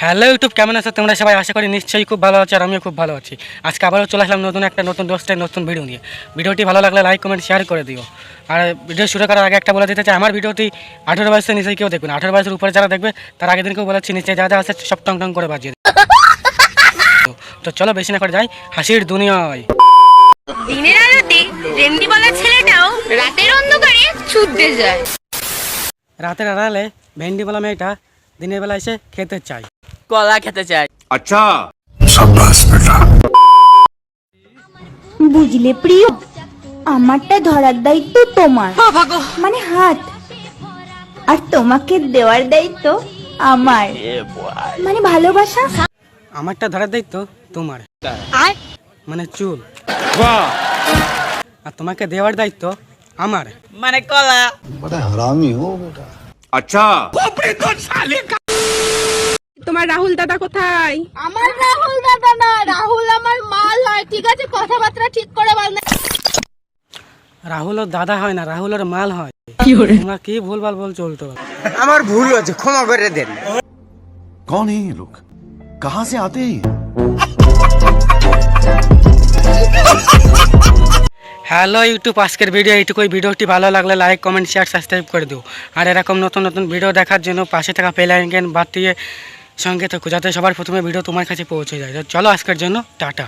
Hello YouTube, কেমন আছো তোমরা সবাই? আশা করি নিশ্চয়ই খুব ভালো আছো, আর আমিও খুব ভালো আছি। আজকে আবারও চলে আসলাম নতুন দোস্তের নতুন ভিডিও নিয়ে। ভিডিওটি ভালো লাগলে লাইক কমেন্ট শেয়ার করে দিও। আর ভিডিও শুরু করার আগে একটা বলে দিতে চাই, আমার ভিডিওটি 18 বয়সের নিচে কেউ দেখবে না। 18 বয়সের উপরে যারা দেখবে তার আগের দিনকেও বলেছি নিচে যা যা আছে সব টং টং করে বাজিয়ে দিও। তো চলো বেশি না করে যাই হাসির দুনিয়ায়। দিনের আলোতে রেন্ডি বলা ছেলেটাও রাতের অন্ধকারে ছুটতে যায়। রাতের আড়ালে ভেন্ডি বলা মেয়েটা দিনের বেলা এসে খেতে চায়, কলা খেতে চাই। अच्छा বুঝলে প্রিয়, আমারটা ধরার দায়িত্ব তোমার, মানে হাত, আর তোমাকে দেওয়ার দায়িত্ব আমার, মানে ভালোবাসা। আমারটা ধরার দায়িত্ব তোমার, মানে চুল, আর তোমাকে দেওয়ার দায়িত্ব আমার, মানে কলা। अच्छा তোমার রাহুল দাদা কোথায়? আমার রাহুল দাদা না, রাহুল আমার মাল হয়। ঠিক আছে, কথাবার্তা ঠিক করে বল না। রাহুল ওর দাদা হয় না, রাহুল ওর মাল হয়। তোমরা কি ভুলভাল বল চলতো। আমার ভুল হয়েছে, ক্ষমা করে দেন। कौन है ये लोग? कहां से आते हैं ये? হ্যালো ইউটিউব, আজকের ভিডিও এইটুকুই। ভিডিওটি ভালো লাগলে লাইক কমেন্ট শেয়ার সাবস্ক্রাইব করে দিও। আর এরকম নতুন ভিডিও দেখার জন্য পাশে থাকা বেল আইকন বাজিয়ে সঙ্গে থাকো, যাতে সবার প্রথমে ভিডিও তোমার কাছে পৌঁছে যায়। তো চলো আজকের জন্য টাটা।